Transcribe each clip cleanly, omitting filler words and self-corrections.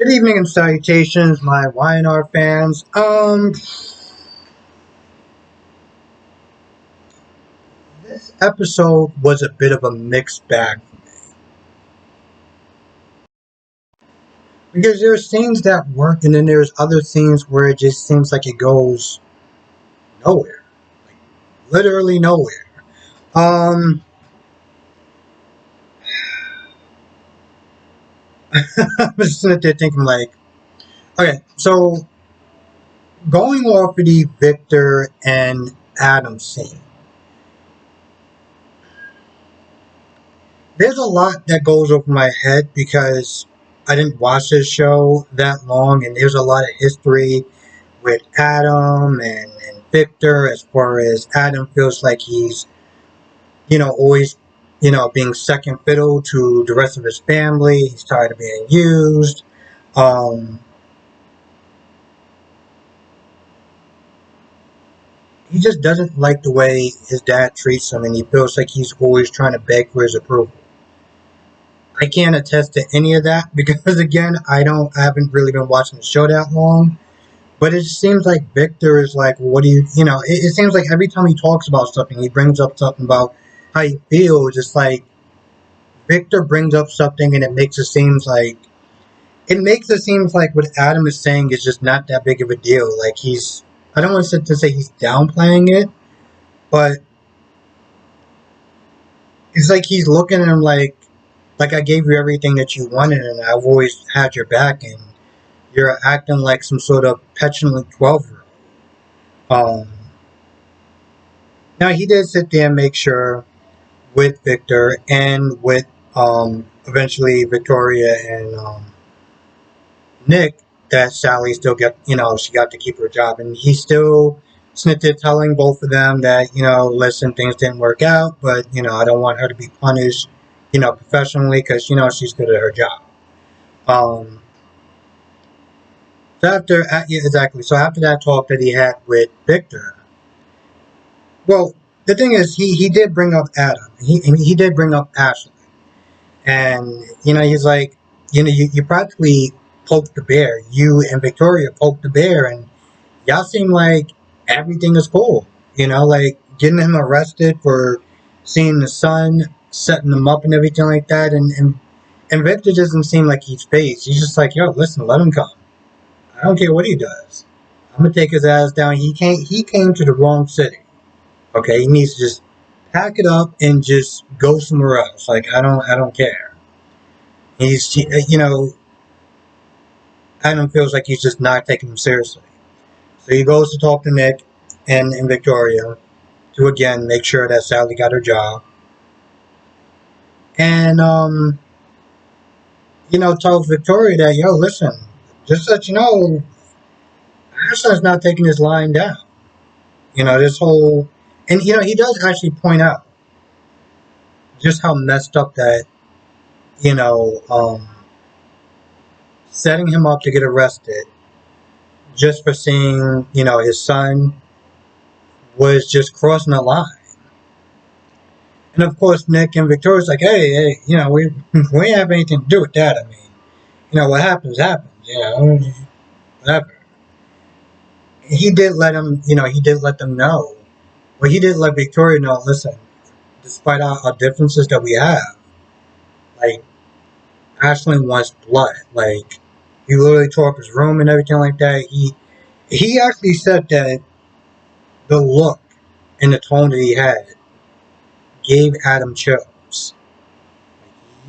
Good evening and salutations, my YNR fans. This episode was a bit of a mixed bag because there's scenes that work, and then there's other scenes where it just seems like it goes nowhere, literally nowhere. Um, I'm just sitting there thinking like, okay, so going off of the Victor and Adam scene, there's a lot that goes over my head because I didn't watch this show that long, and there's a lot of history with Adam and Victor, as far as Adam feels like he's, always, being second fiddle to the rest of his family. He's tired of being used. Um, he just doesn't like the way his dad treats him, and he feels like he's always trying to beg for his approval. I can't attest to any of that because, again, I haven't really been watching the show that long. But it seems like Victor is like, what do it seems like every time he talks about something, he brings up something about how he feels. It's like Victor brings up something and it makes it seem like what Adam is saying is just not that big of a deal. Like I don't want to say he's downplaying it, but it's like he's looking at him like I gave you everything that you wanted and I've always had your back and you're acting like some sort of petulant 12-year-old. Um, Now he did sit there and make sure with Victor and with eventually Victoria and Nick that Sally still she got to keep her job, and he still snitted telling both of them that listen, things didn't work out, but I don't want her to be punished professionally because she's good at her job. Um, yeah, exactly. So after that talk that he had with Victor, well, the thing is, he did bring up Adam. He did bring up Ashley. And, he's like, you practically poked the bear. You and Victoria poked the bear, and y'all seem like everything is cool. Like getting him arrested for seeing the sun, setting him up and everything like that. And Victor doesn't seem like he's phased. He's just like, yo, listen, let him come. I don't care what he does. I'm gonna take his ass down. He came to the wrong city. Okay, he needs to just pack it up and just go somewhere else. Like I don't care. Adam feels like he's just not taking him seriously. So he goes to talk to Nick and Victoria to again make sure that Sally got her job. And tells Victoria that, yo, listen, just so that you know, Ashley's not taking his line down. This whole and he does actually point out just how messed up that, you know, um setting him up to get arrested just for seeing, his son was just crossing the line. And of course, Nick and Victoria's like, hey, we ain't have anything to do with that. I mean, what happens, happens, whatever. He did let them know. Well, he did let Victoria know, listen, despite our differences that we have, like, Ashley wants blood. Like, he literally tore up his room and everything like that. He actually said that the look and the tone that he had gave Adam chills.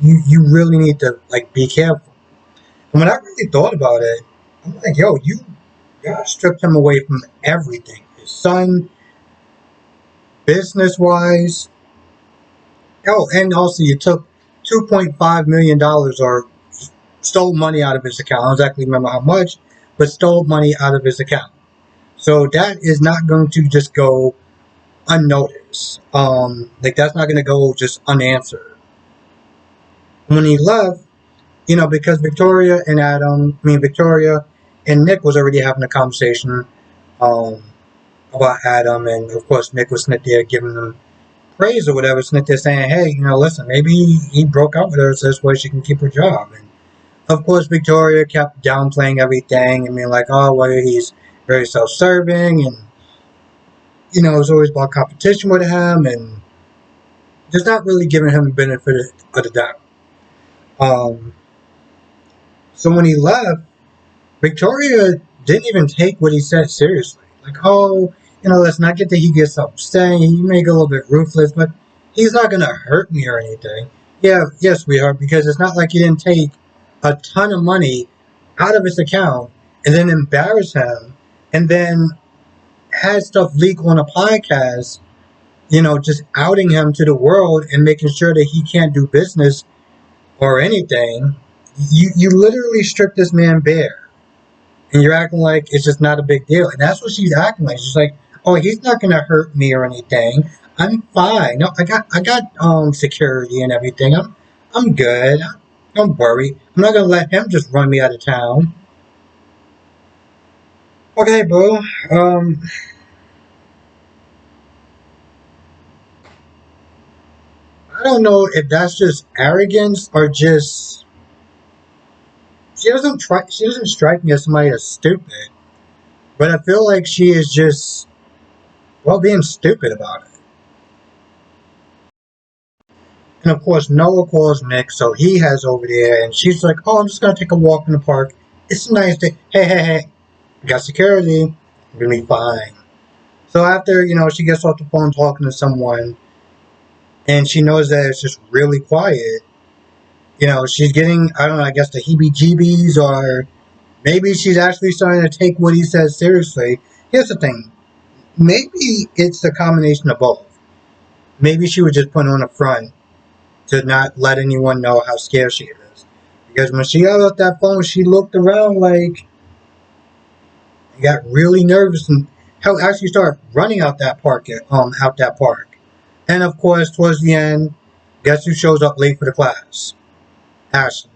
You really need to like be careful. And when I really thought about it, I'm like, yo, you gotta strip him away from everything. His son, business wise. Oh, and also you took $2.5 million or stole money out of his account. I don't exactly remember how much, but stole money out of his account. So that is not going to just go unnoticed. Like that's not going to go just unanswered. When he left, because Victoria and Nick was already having a conversation um, about Adam, and of course Nick was sitting there giving them praise or whatever, sitting there saying, hey, listen, maybe he broke up with her so this way she can keep her job. And Of course, Victoria kept downplaying everything. I mean, like, oh, well, he's very self-serving, and it's always about competition with him, and just not really giving him the benefit of the doubt. Um, so when he left, Victoria didn't even take what he said seriously. Like, oh, let's not get that he gets upset. He may get a little bit ruthless, but he's not going to hurt me or anything. Yeah, yes, we are, because it's not like he didn't take a ton of money out of his account and then embarrass him and then had stuff leak on a podcast, just outing him to the world and making sure that he can't do business or anything. You literally stripped this man bare, and you're acting like it's just not a big deal. And that's what she's acting like. She's like, "Oh, he's not gonna hurt me or anything. I'm fine. No, I got security and everything. I'm good. Don't worry. I'm not gonna let him just run me out of town." Okay, boo. I don't know if that's just arrogance or just she doesn't strike me as somebody that's stupid, but I feel like she is just being stupid about it. And of course, Noah calls Nick, so he heads over there, and she's like, "Oh, I'm just gonna take a walk in the park. It's a nice day. Hey, hey, hey, we got security. We're gonna be fine." So after she gets off the phone talking to someone, and she knows that it's just really quiet. She's getting, I don't know, I guess the heebie-jeebies, or maybe she's actually starting to take what he says seriously. Here's the thing. Maybe it's a combination of both. Maybe she was just putting on a front to not let anyone know how scared she is. Because when she got off that phone, she looked around like got really nervous and hell actually started running out that park. And of course, towards the end, guess who shows up late for the class? Ashley.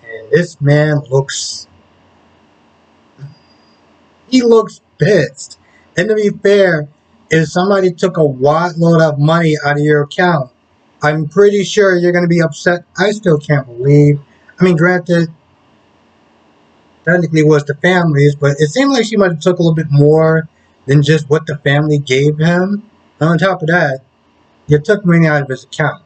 And this man looks pissed. And to be fair, if somebody took a wad load of money out of your account, I'm pretty sure you're going to be upset. I still can't believe. I mean, granted, technically was the family's, but it seemed like she might have took a little bit more than just what the family gave him. And on top of that, you took money out of his account.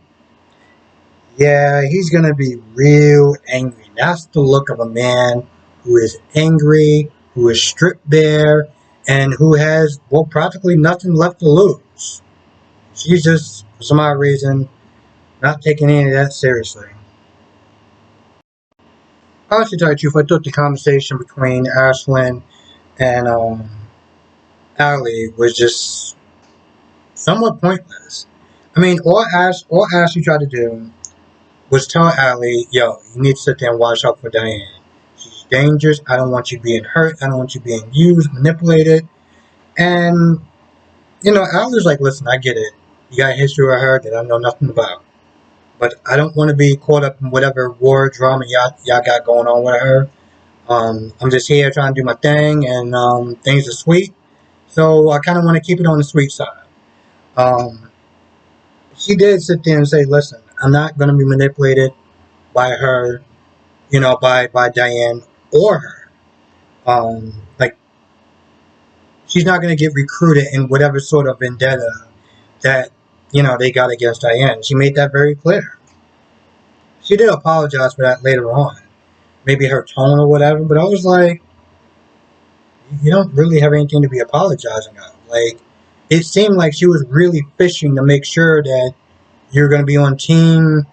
Yeah, he's going to be real angry. That's the look of a man who is angry, who is stripped bare, and who has, well, practically nothing left to lose. She's just, for some odd reason, not taking any of that seriously. I should tell you the truth, I thought the conversation between Ashlyn and Allie was just somewhat pointless. I mean, all Ashley tried to do was tell Allie, yo, you need to sit there and watch out for Diane. She's dangerous. I don't want you being hurt. I don't want you being used, manipulated. And, Allie's like, listen, I get it. You got a history with her that I know nothing about. But I don't want to be caught up in whatever war drama y'all got going on with her. I'm just here trying to do my thing, and things are sweet. So I kind of want to keep it on the sweet side. Um, she did sit there and say, listen, I'm not going to be manipulated by her, by Diane or her. Like, she's not going to get recruited in whatever sort of vendetta that, they got against Diane. She made that very clear. She did apologize for that later on. Maybe her tone or whatever, but I was like, you don't really have anything to be apologizing of. Like, it seemed like she was really fishing to make sure that you're going to be on team,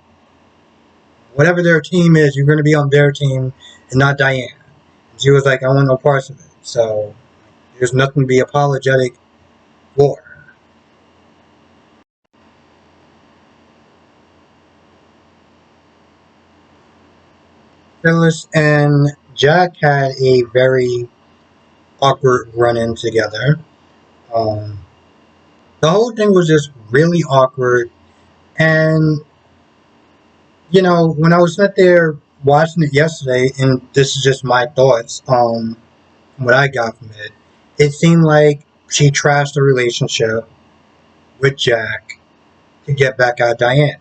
whatever their team is, you're going to be on their team and not Diane. And she was like, I want no parts of it. So there's nothing to be apologetic for. Phyllis and Jack had a very awkward run-in together. Um, the whole thing was just really awkward. And, when I was sat there watching it yesterday, and this is just my thoughts, what I got from it, it seemed like she trashed the relationship with Jack to get back at Diane.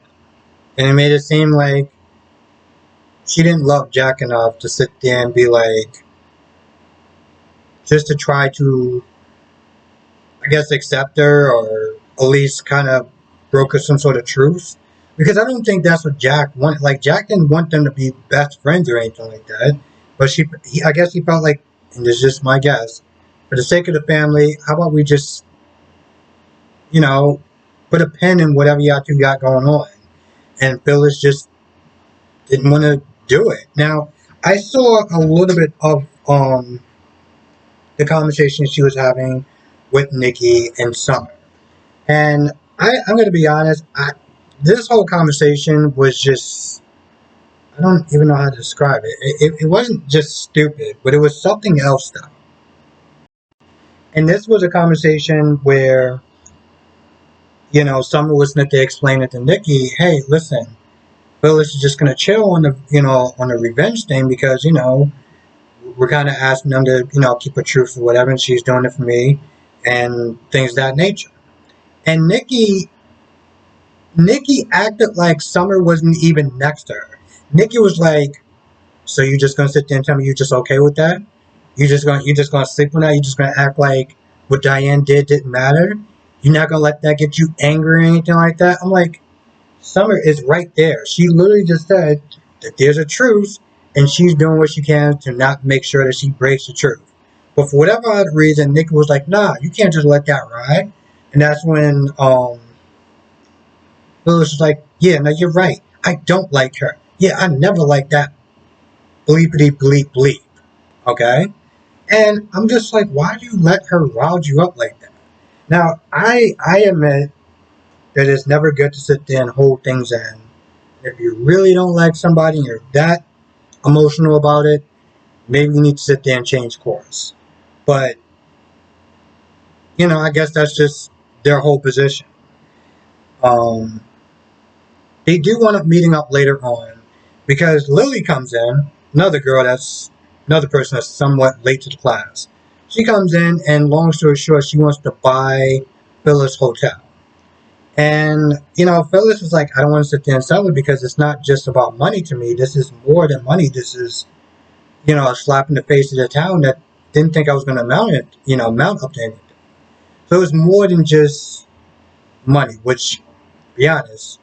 And it made it seem like she didn't love Jack enough to sit there and be like, just to try to, I guess, accept her or at least kind of broker some sort of truce. Because I don't think that's what Jack wanted. Like, Jack didn't want them to be best friends or anything like that. But I guess he felt like, and this is just my guess, for the sake of the family, how about we just, you know, put a pin in whatever y'all two got going on? And Phyllis just didn't want to do it. Now, I saw a little bit of the conversation she was having with Nikki and Summer. And I'm going to be honest, this whole conversation was just, I don't even know how to describe it. It wasn't just stupid, but it was something else, though. And this was a conversation where, Summer was going to explain it to Nikki, hey, listen, Phyllis is just going to chill on on the revenge thing because, we're kind of asking them to, keep a truce or whatever, and she's doing it for me and things of that nature. And Nikki acted like Summer wasn't even next to her. Nikki was like, "So you just gonna sit there and tell me you just okay with that? You just gonna sleep with that? You just gonna act like what Diane didn't matter? You're not gonna let that get you angry or anything like that?" I'm like, Summer is right there. She literally just said that there's a truce, and she's doing what she can to not make sure that she breaks the truth. But for whatever other reason, Nikki was like, "Nah, you can't just let that ride." And that's when Phyllis was like, yeah, no, you're right. I don't like her. Yeah, I never liked that bleepity bleep bleep. Okay? And I'm just like, why do you let her rile you up like that? Now, I admit that it's never good to sit there and hold things in. If you really don't like somebody and you're that emotional about it, maybe you need to sit there and change course. But, I guess that's just their whole position. Um, They do wind up meeting up later on because Lily comes in, another person that's somewhat late to the class. She comes in, and long story short, she wants to buy Phyllis Hotel. And, Phyllis is like, I don't want to sit there and sell it because it's not just about money to me. This is more than money. This is, a slap in the face of the town that didn't think I was going to mount up to anything. So it was more than just money, which, to be honest,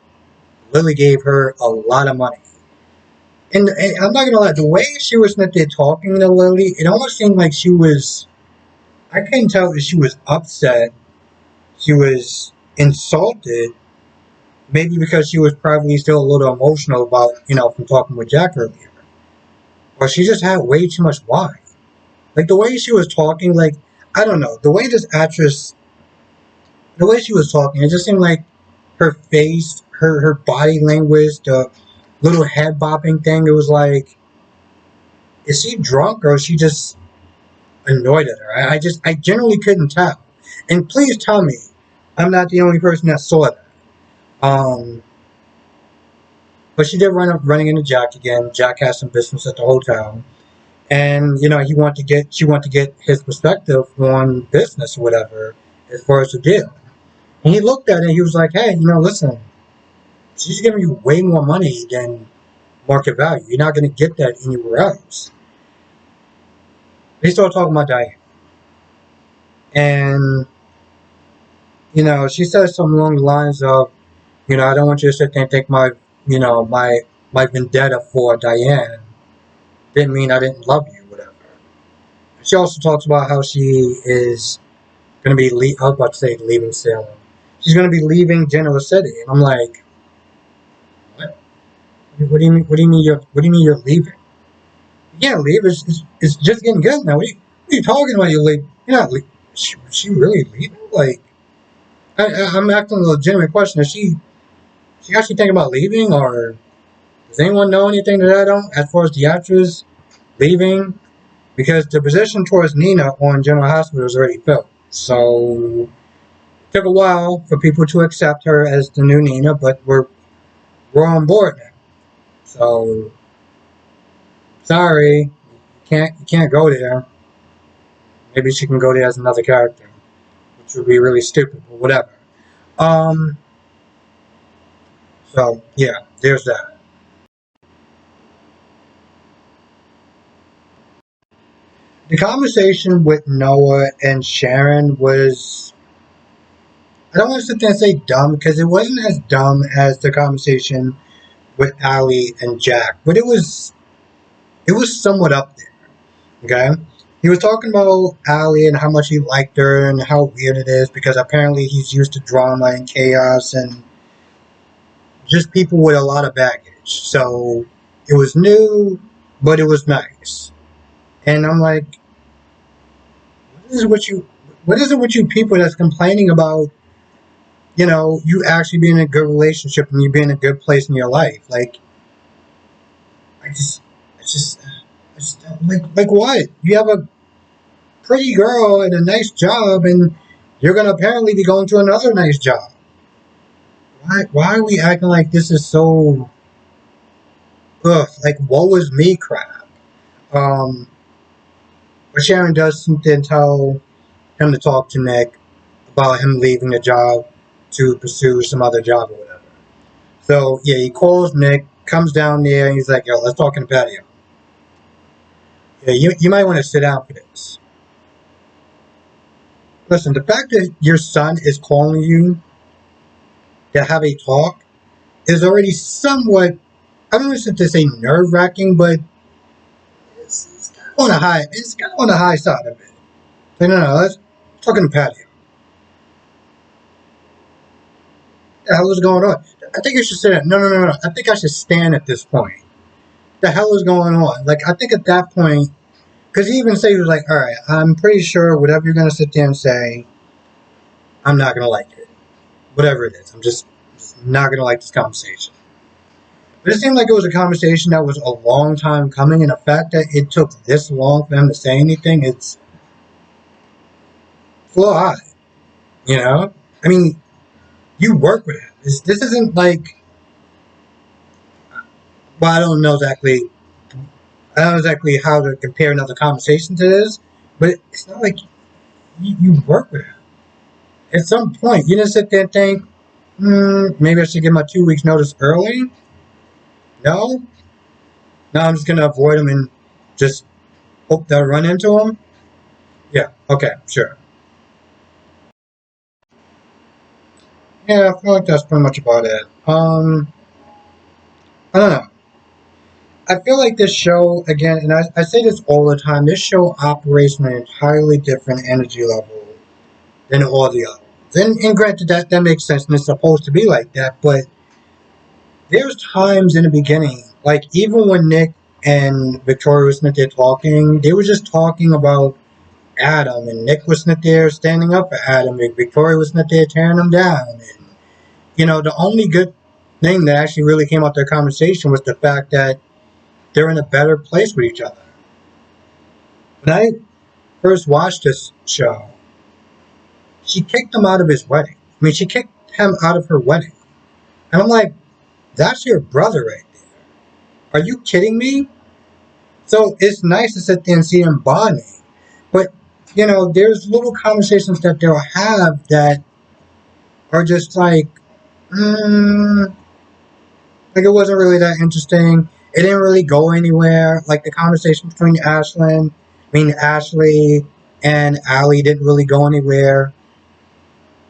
Lily gave her a lot of money. And I'm not gonna lie, the way she was not there talking to Lily, it almost seemed like she was. I couldn't tell if she was upset, she was insulted, maybe because she was probably still a little emotional about, from talking with Jack earlier. Or she just had way too much wine. Like the way she was talking, like, I don't know, the way she was talking, it just seemed like her face, her body language, the little head bopping thing, it was like, is she drunk or is she just annoyed at her? I generally couldn't tell. And please tell me, I'm not the only person that saw that. Um, but she did run up running into Jack again. Jack has some business at the hotel, and she wanted to get his perspective on business or whatever as far as the deal. And he looked at it and he was like, "Hey, listen, she's giving you way more money than market value. You're not going to get that anywhere else." They started talking about Diane, and she said something along the lines of, I don't want you to sit there and think my vendetta for Diane didn't mean I didn't love you, whatever. She also talks about how she is going to be, I was about to say leaving Salem. She's going to be leaving Genoa City. And I'm like, what? What do you mean? What do you mean you're leaving? You can't leave. It's just getting good now. What are you talking about? You leave? You're not leaving. She really leaving? Like, I'm asking a legitimate question. She actually thinking about leaving, or does anyone know anything that I don't as far as the actress leaving? Because the position towards Nina on General Hospital is already filled. So it took a while for people to accept her as the new Nina, but we're on board now. So sorry, you can't go there. Maybe she can go there as another character, which would be really stupid, but whatever. Um so yeah, there's that. The conversation with Noah and Sharon was, I don't want to sit there and say dumb because it wasn't as dumb as the conversation with Ali and Jack, but it was somewhat up there. Okay, he was talking about Ali and how much he liked her and how weird it is because apparently he's used to drama and chaos and just people with a lot of baggage. So it was new, but it was nice. And I'm like, what is it with you? What is it with you people that's complaining about, you actually being in a good relationship and you being in a good place in your life? Like, I just, I just, I just like what? You have a pretty girl and a nice job, and you're gonna apparently be going to another nice job. Why are we acting like this is so, like woe is me crap? Um, but Sharon does something tell him to talk to Nick about him leaving the job to pursue some other job or whatever. So yeah, he calls Nick, comes down there, and he's like, "Yo, let's talk in the patio. Yeah, you might want to sit down for this. Listen, the fact that your son is calling you to have a talk is already somewhat, I don't want to say nerve wracking, but it's kind of on the high side of it. So no, let's talk in the patio. What the hell is going on? I think you should sit down. No. I think I should stand at this point. What the hell is going on? Like, I think at that point, because he even said, he was like, all right, I'm pretty sure whatever you're going to sit there and say, I'm not going to like it. Whatever it is. I'm just not going to like this conversation. But it seemed like it was a conversation that was a long time coming, and the fact that it took this long for him to say anything, it's a little odd, you know? I mean, you work with him. This isn't like, well, I don't know exactly how to compare another conversation to this, but it's not like you work with him. At some point, you didn't sit there and think, maybe I should give my 2 weeks notice early. No, no, I'm just gonna avoid him and just hope that I run into him. Yeah, okay, sure. Yeah, I feel like that's pretty much about it. I don't know. I feel like this show, again, and I say this all the time, this show operates on an entirely different energy level than all the others. And granted, that makes sense and it's supposed to be like that, but there's times in the beginning, like even when Nick and Victoria was sitting there talking, they were just talking about Adam, and Nick was sitting there standing up for Adam, and Victoria was sitting there tearing him down. And, the only good thing that actually really came out of their conversation was the fact that they're in a better place with each other. When I first watched this show, she kicked him out of his wedding. I mean, she kicked him out of her wedding. And I'm like, that's your brother right there. Are you kidding me? So it's nice to sit there and see them bonding. But, there's little conversations that they'll have that are just like it wasn't really that interesting. It didn't really go anywhere. Like the conversation between Ashley and Allie didn't really go anywhere.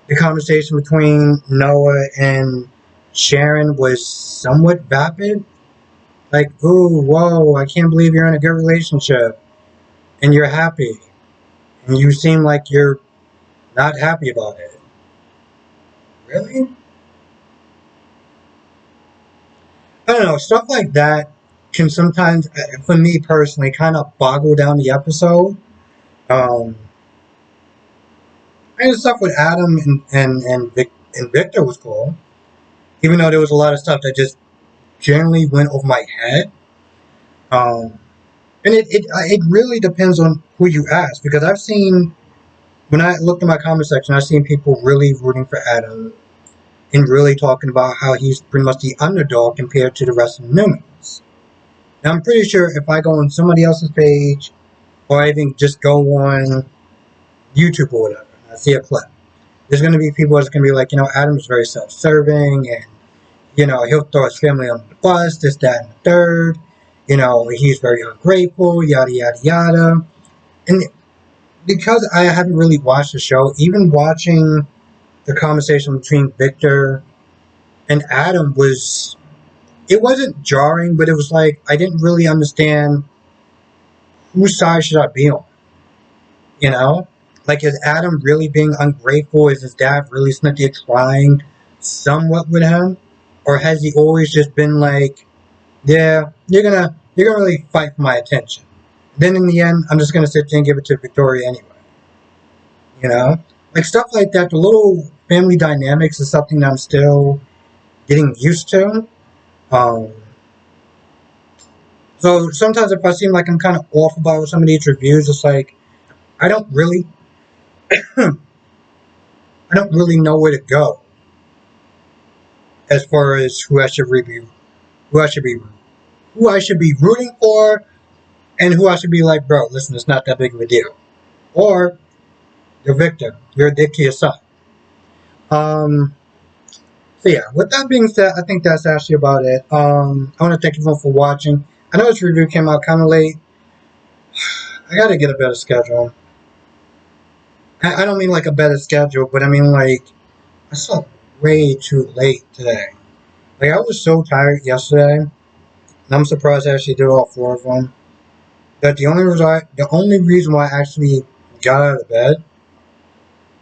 The conversation between Noah and Sharon was somewhat vapid. Like, ooh, whoa, I can't believe you're in a good relationship and you're happy. And you seem like you're not happy about it. Really? I don't know. Stuff like that can sometimes, for me personally, kind of boggle down the episode. Um, and the stuff with Adam and Victor was cool, even though there was a lot of stuff that just generally went over my head. Um, and it really depends on who you ask, because I've seen, when I looked at my comment section, I've seen people really rooting for Adam and really talking about how he's pretty much the underdog compared to the rest of the Newmans. Now, I'm pretty sure if I go on somebody else's page, or I even just go on YouTube or whatever, and I see a clip, there's going to be people that's going to be like, Adam's very self-serving, and, he'll throw his family on the bus, this, that, and the third. He's very ungrateful, yada, yada, yada. And because I haven't really watched the show, even watching the conversation between Victor and Adam was, it wasn't jarring, but it was like I didn't really understand whose side should I be on. You know, like is Adam really being ungrateful? Is his dad really sneaky trying somewhat with him, or has he always just been like, yeah, you're gonna really fight for my attention. Then in the end, I'm just gonna sit there and give it to Victoria anyway. You know, like stuff like that. The little family dynamics is something that I'm still getting used to. Um, so sometimes if I seem like I'm kind of off about some of these reviews, it's like I don't really, I don't really know where to go as far as who I should review, who I should be, who I should be rooting for, and who I should be like, bro, listen, it's not that big of a deal, or you're a victim, you're a dick to your son. Um, so yeah, with that being said, I think that's actually about it. I want to thank everyone for watching. I know this review came out kind of late. I gotta get a better schedule. I don't mean like a better schedule, but I mean like I slept way too late today. Like I was so tired yesterday, and I'm surprised I actually did all four of them. That the only reason why I actually got out of bed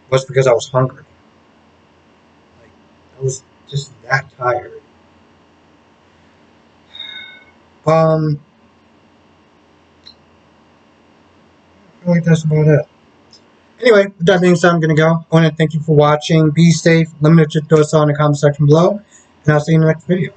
was because I was hungry. Like I was just that tired. Um, I feel like that's about it. Anyway, with that being said, I'm gonna go. I want to thank you for watching. Be safe. Let me know what your thoughts are in the comment section below, and I'll see you in the next video.